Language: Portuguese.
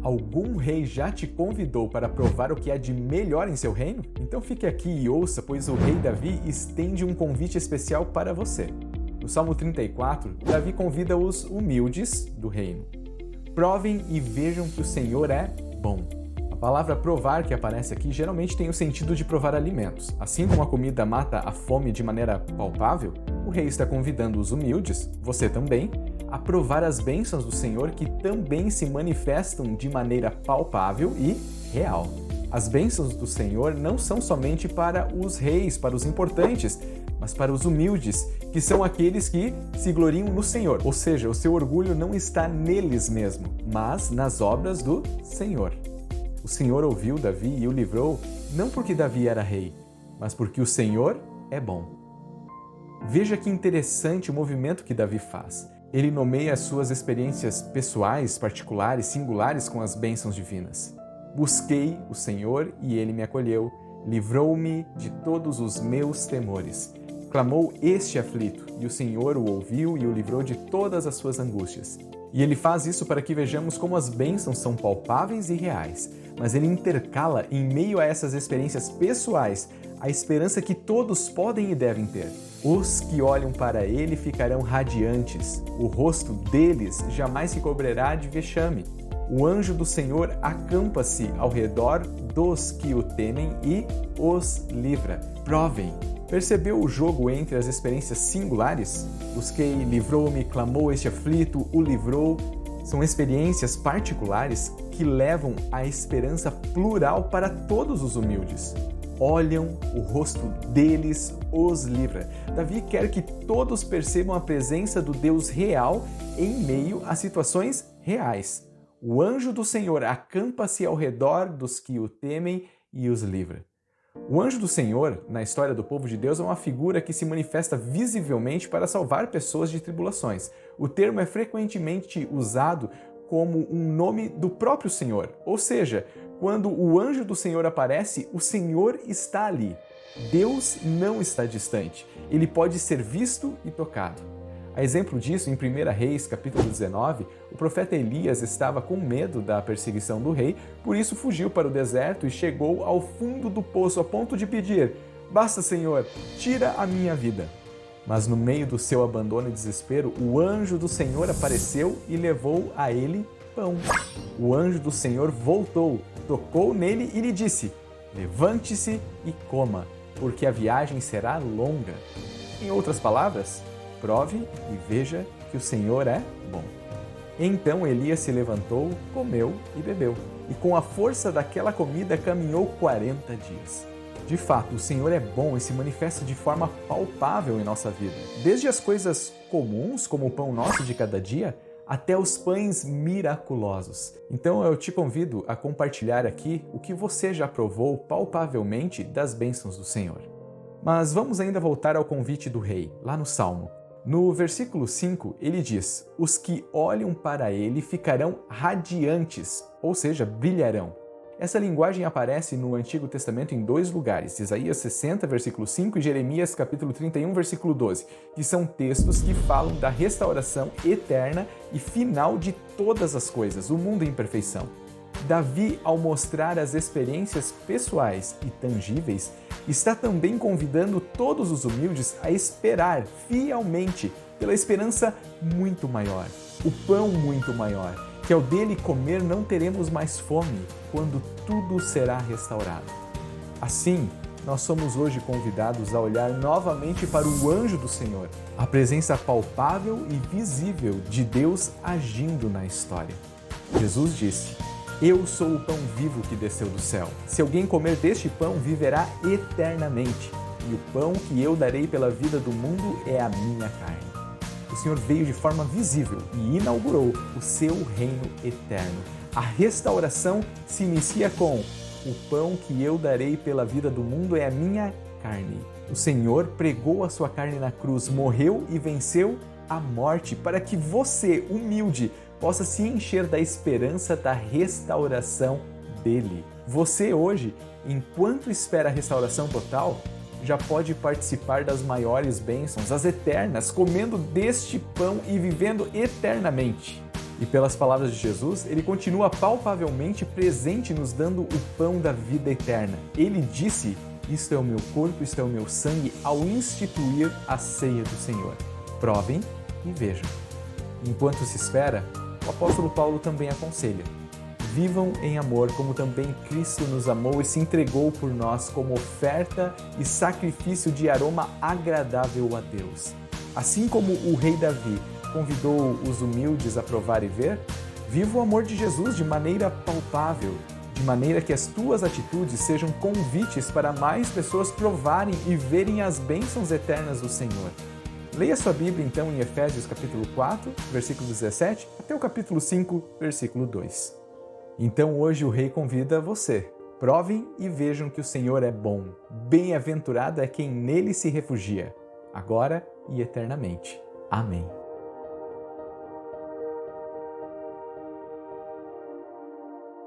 Algum rei já te convidou para provar o que há de melhor em seu reino? Então fique aqui e ouça, pois o rei Davi estende um convite especial para você. No Salmo 34, Davi convida os humildes do reino. Provem e vejam que o Senhor é bom. A palavra provar que aparece aqui geralmente tem o sentido de provar alimentos. Assim como a comida mata a fome de maneira palpável, o rei está convidando os humildes, você também, a provar as bênçãos do Senhor que também se manifestam de maneira palpável e real. As bênçãos do Senhor não são somente para os reis, para os importantes, mas para os humildes, que são aqueles que se gloriam no Senhor. Ou seja, o seu orgulho não está neles mesmo, mas nas obras do Senhor. O Senhor ouviu Davi e o livrou, não porque Davi era rei, mas porque o Senhor é bom. Veja que interessante o movimento que Davi faz. Ele nomeia as suas experiências pessoais, particulares, singulares com as bênçãos divinas. Busquei o Senhor e Ele me acolheu, livrou-me de todos os meus temores. Clamou este aflito, e o Senhor o ouviu e o livrou de todas as suas angústias. E ele faz isso para que vejamos como as bênçãos são palpáveis e reais, mas ele intercala em meio a essas experiências pessoais a esperança que todos podem e devem ter. Os que olham para ele ficarão radiantes, o rosto deles jamais se cobrirá de vexame. O anjo do Senhor acampa-se ao redor dos que o temem e os livra. Provem. Percebeu o jogo entre as experiências singulares? Busquei, livrou-me, clamou este aflito, o livrou. São experiências particulares que levam a esperança plural para todos os humildes. Olham, o rosto deles os livra. Davi quer que todos percebam a presença do Deus real em meio a situações reais. O anjo do Senhor acampa-se ao redor dos que o temem e os livra. O anjo do Senhor, na história do povo de Deus, é uma figura que se manifesta visivelmente para salvar pessoas de tribulações. O termo é frequentemente usado como um nome do próprio Senhor, ou seja, quando o anjo do Senhor aparece, o Senhor está ali. Deus não está distante, ele pode ser visto e tocado. A exemplo disso, em 1 Reis, capítulo 19, o profeta Elias estava com medo da perseguição do rei, por isso fugiu para o deserto e chegou ao fundo do poço a ponto de pedir: "Basta, Senhor, tira a minha vida." Mas no meio do seu abandono e desespero, o anjo do Senhor apareceu e levou a ele pão. O anjo do Senhor voltou, tocou nele e lhe disse: "Levante-se e coma, porque a viagem será longa." Em outras palavras, prove e veja que o Senhor é bom. Então Elias se levantou, comeu e bebeu, e com a força daquela comida caminhou 40 dias. De fato, o Senhor é bom e se manifesta de forma palpável em nossa vida. Desde as coisas comuns, como o pão nosso de cada dia, até os pães miraculosos. Então eu te convido a compartilhar aqui o que você já provou palpavelmente das bênçãos do Senhor. Mas vamos ainda voltar ao convite do rei, lá no Salmo. No versículo 5, ele diz: "Os que olham para ele ficarão radiantes", ou seja, brilharão. Essa linguagem aparece no Antigo Testamento em dois lugares, Isaías 60, versículo 5 e Jeremias, capítulo 31, versículo 12, que são textos que falam da restauração eterna e final de todas as coisas, o mundo em perfeição. Davi, ao mostrar as experiências pessoais e tangíveis, está também convidando todos os humildes a esperar fielmente pela esperança muito maior, o pão muito maior, que ao dele comer não teremos mais fome, quando tudo será restaurado. Assim, nós somos hoje convidados a olhar novamente para o anjo do Senhor, a presença palpável e visível de Deus agindo na história. Jesus disse: "Eu sou o pão vivo que desceu do céu. Se alguém comer deste pão, viverá eternamente. E o pão que eu darei pela vida do mundo é a minha carne." O Senhor veio de forma visível e inaugurou o seu reino eterno. A restauração se inicia com: "O pão que eu darei pela vida do mundo é a minha carne." O Senhor pregou a sua carne na cruz, morreu e venceu a morte para que você, humilde, possa se encher da esperança da restauração dele. Você hoje, enquanto espera a restauração total, já pode participar das maiores bênçãos, as eternas, comendo deste pão e vivendo eternamente. E pelas palavras de Jesus, ele continua palpavelmente presente nos dando o pão da vida eterna. Ele disse: "Isto é o meu corpo, isto é o meu sangue", ao instituir a ceia do Senhor. Provem e vejam. Enquanto se espera, o apóstolo Paulo também aconselha: vivam em amor, como também Cristo nos amou e se entregou por nós como oferta e sacrifício de aroma agradável a Deus. Assim como o rei Davi convidou os humildes a provar e ver, viva o amor de Jesus de maneira palpável, de maneira que as tuas atitudes sejam convites para mais pessoas provarem e verem as bênçãos eternas do Senhor. Leia sua Bíblia então em Efésios capítulo 4, versículo 17, até o capítulo 5, versículo 2. Então hoje o Rei convida você. Provem e vejam que o Senhor é bom. Bem-aventurado é quem nele se refugia, agora e eternamente. Amém.